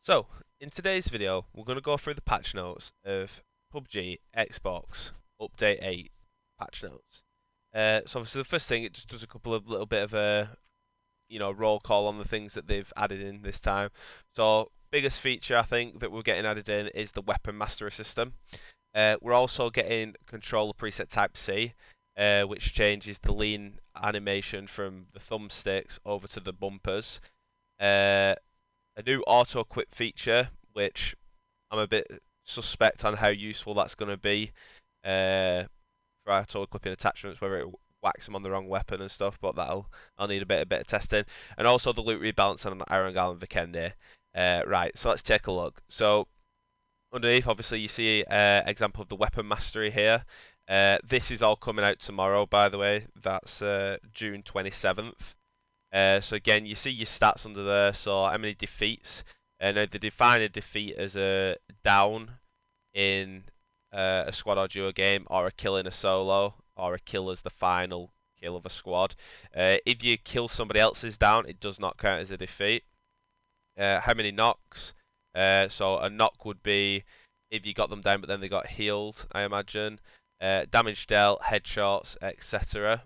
So, in today's video, we're going to go through the patch notes of Pubg Xbox Update 8 patch notes. So obviously the first thing, it just does a couple of little bit of a, roll call on the things that they've added in this time. So, biggest feature I think that we're getting added in is the weapon mastery system. We're also getting controller preset Type C, which changes the lean animation from the thumbsticks over to the bumpers. A new auto equip feature, which I'm a bit suspect on how useful that's going to be for auto equipping attachments, whether it whacks them on the wrong weapon and stuff. But I'll need a bit of testing, and also the loot rebalance on Arangal and Vikendi. Right, so let's take a look. So underneath, obviously, you see example of the weapon mastery here. This is all coming out tomorrow, by the way. That's June 27th. So again, you see your stats under there. So how many defeats? Now they define a defeat as a down in a squad or duo game, or a kill in a solo, or a kill as the final kill of a squad. If you kill somebody else's down, it does not count as a defeat. How many knocks? So a knock would be if you got them down, but then they got healed, I imagine. Damage dealt, headshots, etc.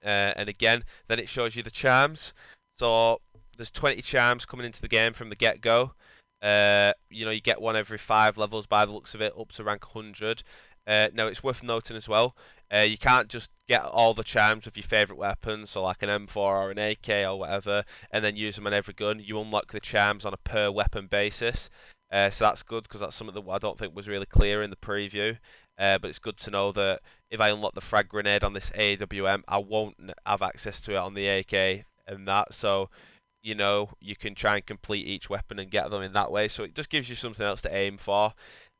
And again, then it shows you the charms. So there's 20 charms coming into the game from the get-go. You get one every 5 levels by the looks of it, up to rank 100. Now it's worth noting as well, you can't just get all the charms with your favourite weapon, so like an M4 or an AK or whatever, and then use them on every gun. You unlock the charms on a per weapon basis. So that's good because that's something that I don't think was really clear in the preview. But it's good to know that if I unlock the frag grenade on this AWM, I won't have access to it on the AK and that. So, you can try and complete each weapon and get them in that way. So it just gives you something else to aim for.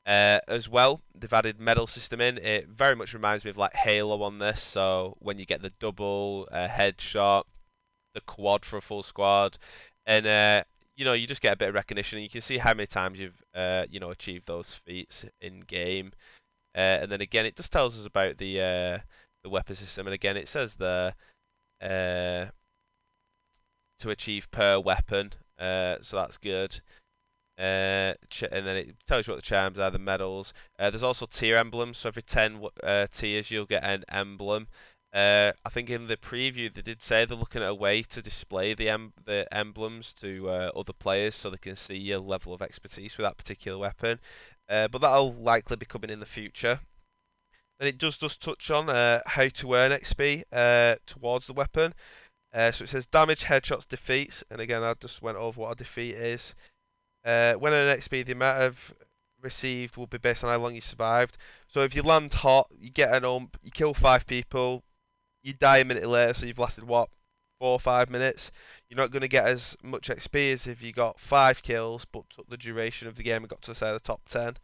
As well, they've added medal system in. It very much reminds me of like Halo on this. So when you get the double headshot, the quad for a full squad, and you just get a bit of recognition. And you can see how many times you've achieved those feats in game. And then again, it just tells us about the weapon system. And again, it says there to achieve per weapon. So that's good. And then it tells you what the charms are, the medals. There's also tier emblems. So every 10 tiers, you'll get an emblem. I think in the preview they did say they're looking at a way to display the emblems to other players so they can see your level of expertise with that particular weapon. But that'll likely be coming in the future. Then it does touch on how to earn XP towards the weapon. So it says damage, headshots, defeats, and again I just went over what a defeat is. When an XP, the amount of received will be based on how long you survived. So if you land hot, you get an ump, you kill 5 people, you die a minute later, so you've lasted what, 4 or 5 minutes. You're not going to get as much XP as if you got 5 kills but took the duration of the game and got to say the top 10.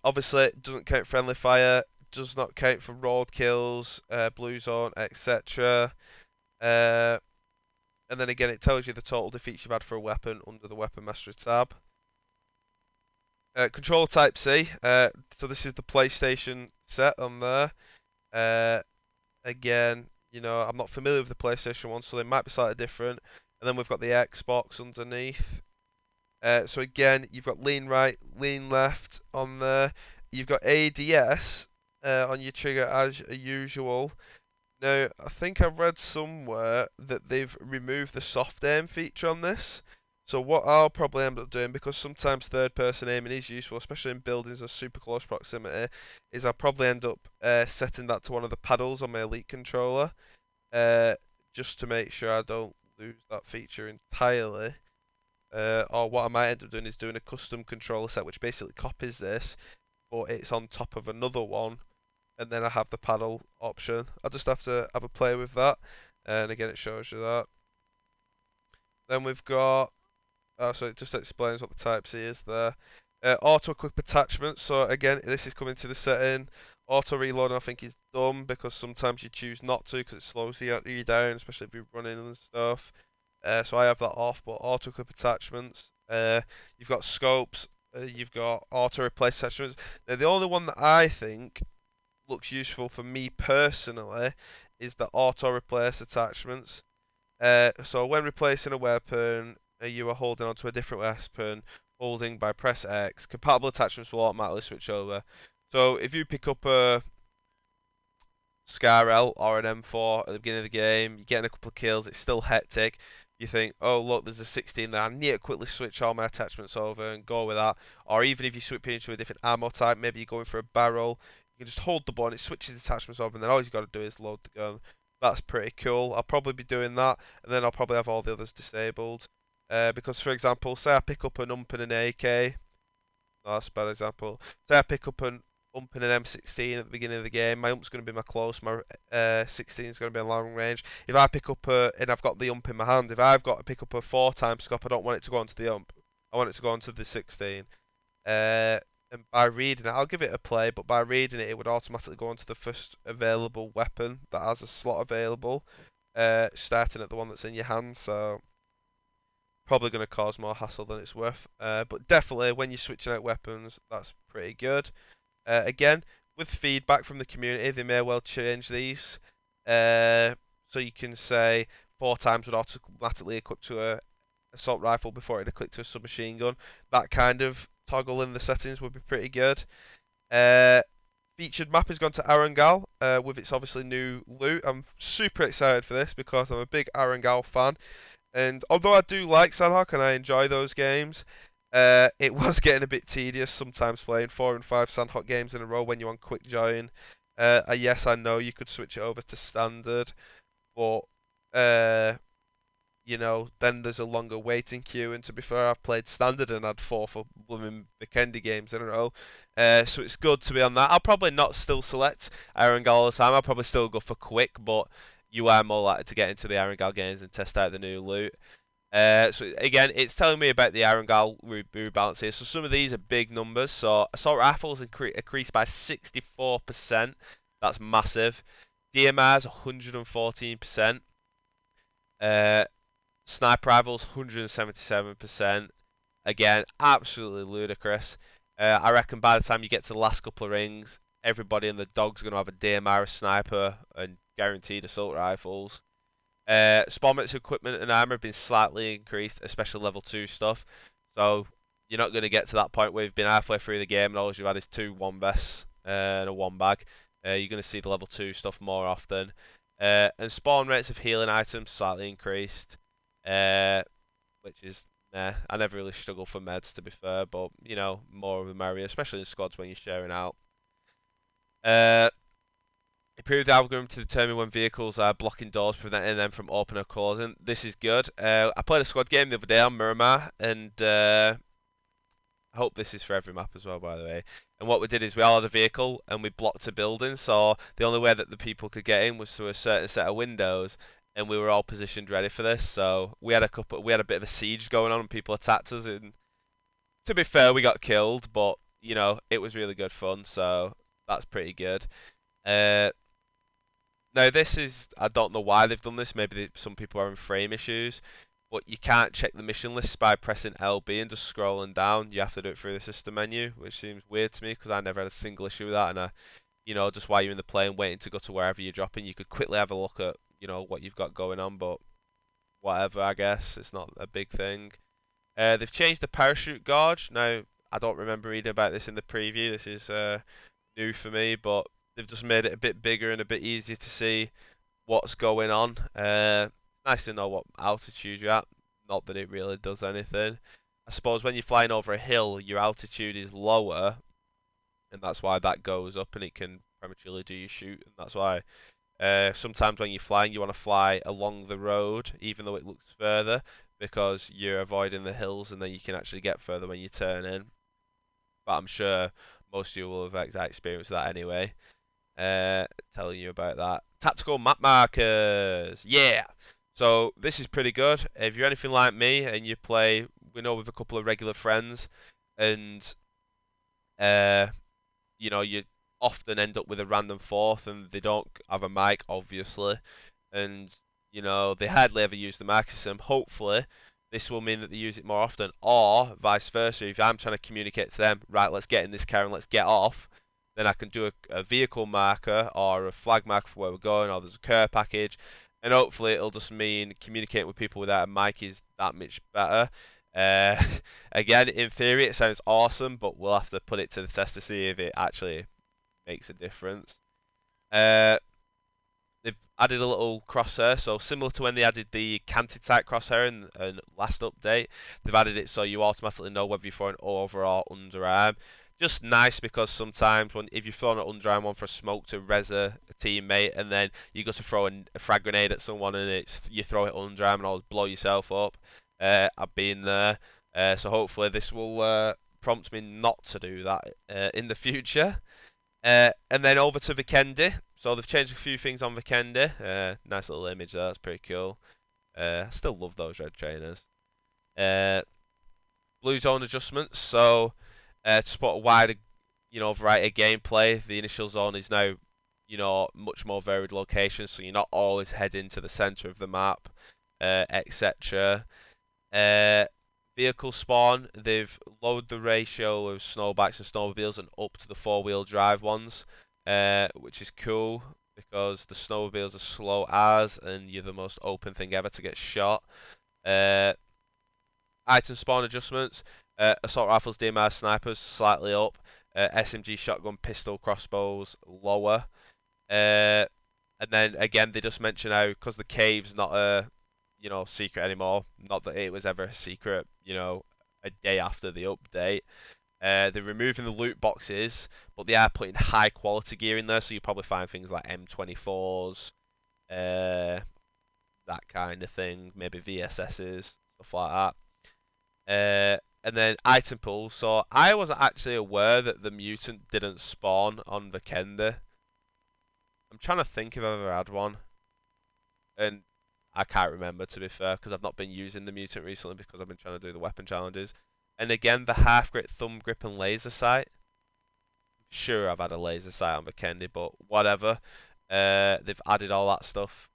Obviously, it doesn't count friendly fire, does not count for road kills, blue zone, etc. And then again, it tells you the total defeats you've had for a weapon under the weapon mastery tab. Controller Type C. So this is the PlayStation set on there. Again, I'm not familiar with the PlayStation one, so they might be slightly different. And then we've got the Xbox underneath. So again, you've got lean right, lean left on there. You've got ADS on your trigger as usual. Now, I think I've read somewhere that they've removed the soft aim feature on this. So what I'll probably end up doing, because sometimes third-person aiming is useful, especially in buildings of super close proximity, is I'll probably end up setting that to one of the paddles on my Elite controller, just to make sure I don't lose that feature entirely. Or what I might end up doing is doing a custom controller set, which basically copies this, but it's on top of another one, and then I have the paddle option. I just have to have a play with that, and again it shows you that. Then we've got, so it just explains what the Type C is there. Auto equip attachments, so again this is coming to the setting. Auto reloading I think is dumb because sometimes you choose not to because it slows you down, especially if you're running and stuff. So I have that off, but auto equip attachments. You've got scopes, you've got auto replace attachments. Now the only one that I think looks useful for me personally is the auto replace attachments. So when replacing a weapon, you are holding onto a different weapon, holding by press X. Compatible attachments will automatically switch over. So if you pick up a Scar or an M4 at the beginning of the game, you're getting a couple of kills, it's still hectic. You think, oh look, there's a 16 there. I need to quickly switch all my attachments over and go with that. Or even if you switch into a different ammo type, maybe you're going for a barrel, you can just hold the button, it switches the attachments over, and then all you've got to do is load the gun. That's pretty cool. I'll probably be doing that, and then I'll probably have all the others disabled. Because, for example, say I pick up an ump and an AK. No, that's a bad example. Say I pick up an ump and an M16 at the beginning of the game. My ump's going to be my close. My 16 is going to be a long range. If I pick up and I've got the ump in my hand, if I've got to pick up a 4-time scope, I don't want it to go onto the ump. I want it to go onto the 16. And by reading it, I'll give it a play, but by reading it, it would automatically go onto the first available weapon that has a slot available, starting at the one that's in your hand. So probably going to cause more hassle than it's worth. But definitely, when you're switching out weapons, that's pretty good. Again, with feedback from the community, they may well change these. So you can say 4 times would automatically equip to a assault rifle before it click to a submachine gun. That kind of toggle in the settings would be pretty good. Featured map has gone to Arangal with its obviously new loot. I'm super excited for this because I'm a big Arangal fan. And although I do like Sandhawk and I enjoy those games, it was getting a bit tedious sometimes playing 4 and 5 Sandhawk games in a row when you're on quick join. Yes, I know you could switch it over to standard, but you know, then there's a longer waiting queue. And to be fair, I've played standard and had 4 for blooming Vikendi games in a row. So it's good to be on that. I'll probably not still select Erangel all the time. I'll probably still go for quick, but you are more likely to get into the Erangel games and test out the new loot. So again, it's telling me about the Erangel rebalance here. So some of these are big numbers. So assault rifles increased by 64%. That's massive. DMRs 114%. Sniper rifles 177%. Again, absolutely ludicrous. I reckon by the time you get to the last couple of rings, everybody in the dog's going to have a DMR, a sniper, and guaranteed assault rifles. Spawn rates of equipment and armor have been slightly increased, especially level 2 stuff. So you're not going to get to that point where you've been halfway through the game and all you've had is 2 1 vests and a 1 bag. You're going to see the level 2 stuff more often. And spawn rates of healing items slightly increased, which is nah. I never really struggle for meds to be fair, but you know, more of the merrier, especially in squads when you're sharing out. Improve the algorithm to determine when vehicles are blocking doors, preventing them from opening or closing. This is good. I played a squad game the other day on Miramar, and I hope this is for every map as well, by the way. And what we did is we all had a vehicle and we blocked a building, so the only way that the people could get in was through a certain set of windows, and we were all positioned ready for this. So we had a bit of a siege going on, and people attacked us. And to be fair, we got killed, but you know it was really good fun. So that's pretty good. Now this is, I don't know why they've done this. Maybe some people are in frame issues, but you can't check the mission list by pressing LB and just scrolling down. You have to do it through the system menu, which seems weird to me because I never had a single issue with that. And you know, just while you're in the plane waiting to go to wherever you're dropping, you could quickly have a look at, you know, what you've got going on. But whatever, I guess it's not a big thing. They've changed the parachute gauge. Now I don't remember reading about this in the preview. This is new for me, but they've just made it a bit bigger and a bit easier to see what's going on. Nice to know what altitude you're at. Not that it really does anything. I suppose when you're flying over a hill, your altitude is lower, and that's why that goes up, and it can prematurely do your shoot. And that's why sometimes when you're flying, you want to fly along the road, even though it looks further, because you're avoiding the hills, and then you can actually get further when you turn in. But I'm sure most of you will have exact experience with that anyway. Telling you about that. Tactical map markers. Yeah. So this is pretty good. If you're anything like me and you play, we know, with a couple of regular friends, and you know, you often end up with a random fourth, and they don't have a mic, obviously, and you know they hardly ever use the marker system. Hopefully, this will mean that they use it more often, or vice versa. If I'm trying to communicate to them, right, let's get in this car and let's get off, then I can do a vehicle marker or a flag marker for where we're going, or there's a care package, and hopefully it'll just mean communicating with people without a mic is that much better. Uh, Again, in theory, it sounds awesome, but we'll have to put it to the test to see if it actually makes a difference. Uh, they've added a little crosshair, so similar to when they added the canted type crosshair in last update, they've added it so you automatically know whether you're throwing over or underarm. Just nice because sometimes when if you're throwing an underarm one for a smoke to res a teammate, and then you go to throw a frag grenade at someone and it's you throw it underarm and all blow yourself up. I've been there, so hopefully this will prompt me not to do that in the future. And then over to Vikendi. So they've changed a few things on Vikendi. Nice little image there. That's pretty cool. I still love those red trainers. Uh, Blue zone adjustments. So to support a wider, variety of gameplay, the initial zone is now, much more varied locations. So you're not always heading to the center of the map, etc. Uh, Vehicle spawn, they've lowered the ratio of snowbikes and snowmobiles and up to the four-wheel drive ones, which is cool because the snowmobiles are slow as, and you're the most open thing ever to get shot. Uh, Item spawn adjustments, assault rifles, DMR, snipers slightly up, SMG, shotgun, pistol, crossbows lower. And then again, they just mention how because the cave's not a secret anymore. Not that it was ever a secret, a day after the update. They're removing the loot boxes, but they are putting high quality gear in there, so you probably find things like M24s, that kind of thing, maybe VSSs, stuff like that. And then item pool. So I wasn't actually aware that the mutant didn't spawn on the Kender. I'm trying to think if I've ever had one, and I can't remember to be fair because I've not been using the mutant recently because I've been trying to do the weapon challenges. And again, the half grip, thumb grip, and laser sight. Sure, I've had a laser sight on the Kendi, but whatever. They've added all that stuff.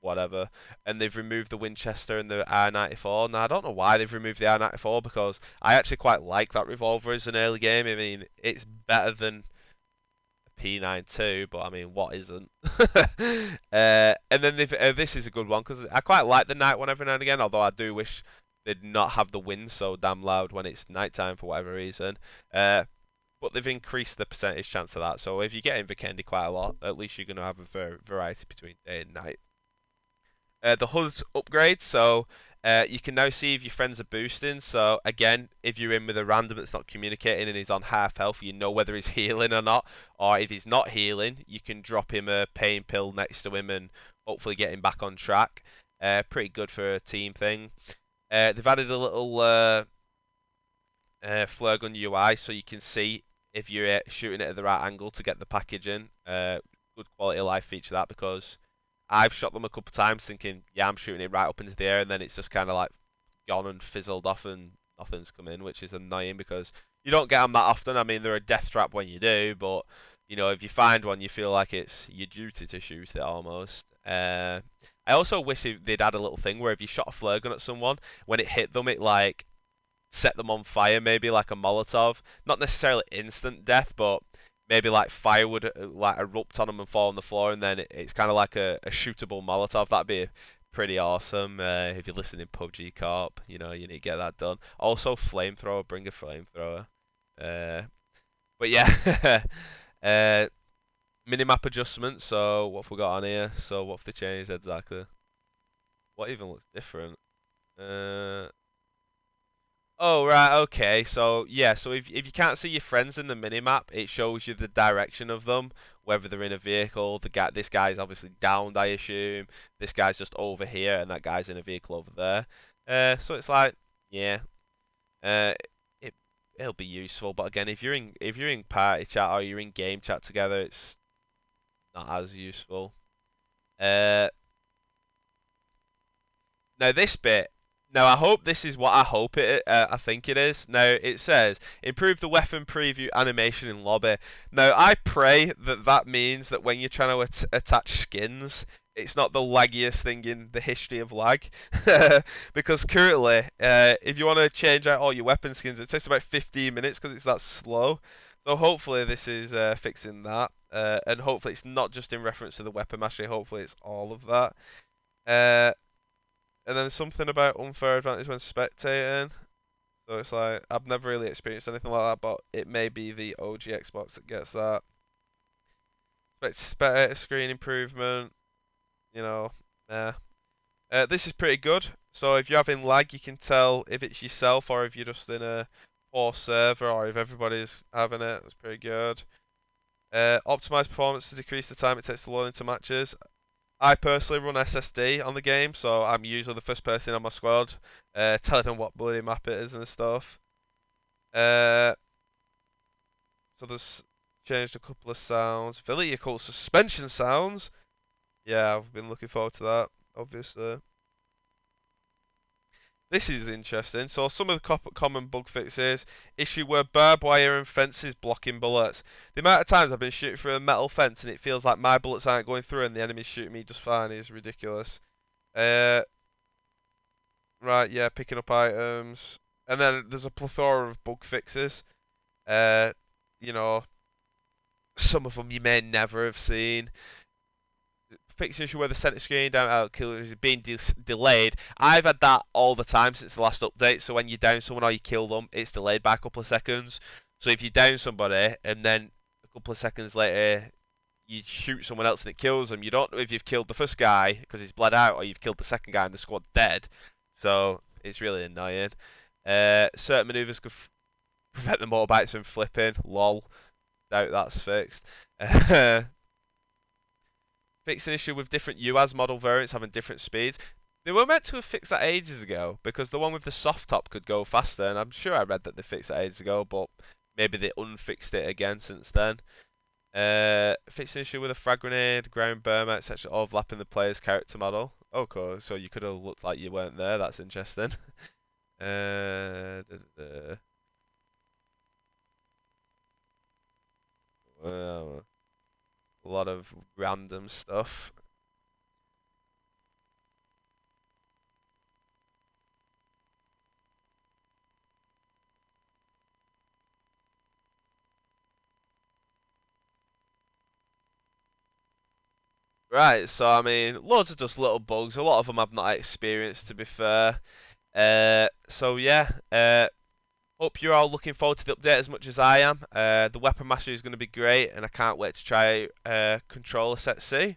Whatever. And they've removed the Winchester and the R94. Now, I don't know why they've removed the R94 because I actually quite like that revolver as an early game. I mean, it's better than P92, but I mean, what isn't? And then this is a good one because I quite like the night one every now and again, although I do wish they'd not have the wind so damn loud when it's nighttime for whatever reason. But they've increased the percentage chance of that, so if you get in Vikendi quite a lot, at least you're going to have a variety between day and night. The HUD upgrade, so you can now see if your friends are boosting. So again, if you're in with a random that's not communicating and he's on half health, you know whether he's healing or not. Or if he's not healing, you can drop him a pain pill next to him and hopefully get him back on track. Pretty good for a team thing. They've added a little flare gun UI so you can see if you're shooting it at the right angle to get the package in. Good quality of life feature that because I've shot them a couple of times thinking, yeah, I'm shooting it right up into the air, and then it's just kind of like gone and fizzled off and nothing's come in, which is annoying because you don't get them that often. I mean, they're a death trap when you do, but if you find one, you feel like it's your duty to shoot it almost. I also wish they'd add a little thing where if you shot a flare gun at someone, when it hit them, it like set them on fire, maybe like a Molotov. Not necessarily instant death, but maybe like fire would like erupt on them and fall on the floor, and then it's kind of like a shootable Molotov. That'd be pretty awesome. If you're listening Pubg Corp, you need to get that done. Also, flamethrower, bring a flamethrower. But yeah, minimap adjustments. So what have we got on here? So what have they changed exactly? What even looks different? Oh right, okay. So yeah, so if you can't see your friends in the minimap, it shows you the direction of them, whether they're in a vehicle. This guy's obviously downed, I assume. This guy's just over here, and that guy's in a vehicle over there. So it's like, yeah, uh, it'll be useful. But again, if you're in party chat or you're in game chat together, it's not as useful. Now this bit. Now I hope this is what I hope it. I think it is. Now it says improve the weapon preview animation in lobby. Now I pray that that means that when you're trying to attach skins, it's not the laggiest thing in the history of lag. Because currently, if you want to change out all your weapon skins, it takes about 15 minutes because it's that slow. So hopefully this is fixing that, and hopefully it's not just in reference to the weapon mastery. Hopefully it's all of that. Uh, and then something about unfair advantage when spectating. So it's like I've never really experienced anything like that, but it may be the OG Xbox that gets that. Spectator screen improvement, you know, nah. This is pretty good. So if you're having lag, you can tell if it's yourself or if you're just in a poor server or if everybody's having it. That's pretty good. Optimize performance to decrease the time it takes to load into matches. I personally run SSD on the game, so I'm usually the first person on my squad, telling them what bloody map it is and stuff. Uh, so there's changed a couple of sounds. Vehicle suspension sounds. Yeah, I've been looking forward to that, obviously. This is interesting. So some of the common bug fixes: issue where barbed wire and fences blocking bullets. The amount of times I've been shooting through a metal fence and it feels like my bullets aren't going through and the enemy's shooting me just fine is ridiculous. Uh, right, yeah, picking up items, and then there's a plethora of bug fixes. Uh, you know, some of them you may never have seen. Fixing issue where the center screen down out killer is being delayed. I've had that all the time since the last update. So when you down someone or you kill them, it's delayed by a couple of seconds. So if you down somebody and then a couple of seconds later you shoot someone else and it kills them, you don't know if you've killed the first guy because he's bled out or you've killed the second guy and the squad's dead. So it's really annoying. Certain maneuvers could prevent the motorbikes from flipping. Lol. Doubt that's fixed. Fixed an issue with different UAS model variants having different speeds. They were meant to have fixed that ages ago because the one with the soft top could go faster, and I'm sure I read that they fixed that ages ago, but maybe they unfixed it again since then. Fixed an issue with a frag grenade, ground burma, etc. overlapping the player's character model. Oh, cool. So you could have looked like you weren't there. That's interesting. Well, a lot of random stuff. Right, so I mean, loads of just little bugs. A lot of them I've not experienced, to be fair. So yeah, hope you're all looking forward to the update as much as I am. The weapon mastery is going to be great, and I can't wait to try controller set C.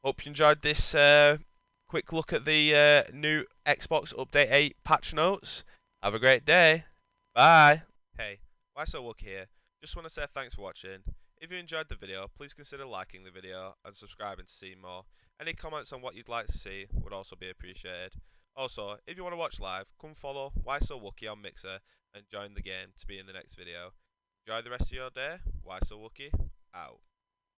Hope you enjoyed this quick look at the new Xbox Update 8 patch notes. Have a great day. Bye. Hey, why so lucky here? Just want to say thanks for watching. If you enjoyed the video, please consider liking the video and subscribing to see more. Any comments on what you'd like to see would also be appreciated. Also, if you want to watch live, come follow Why So Lucky on Mixer and join the game to be in the next video. Enjoy the rest of your day. Why So Lucky? Out.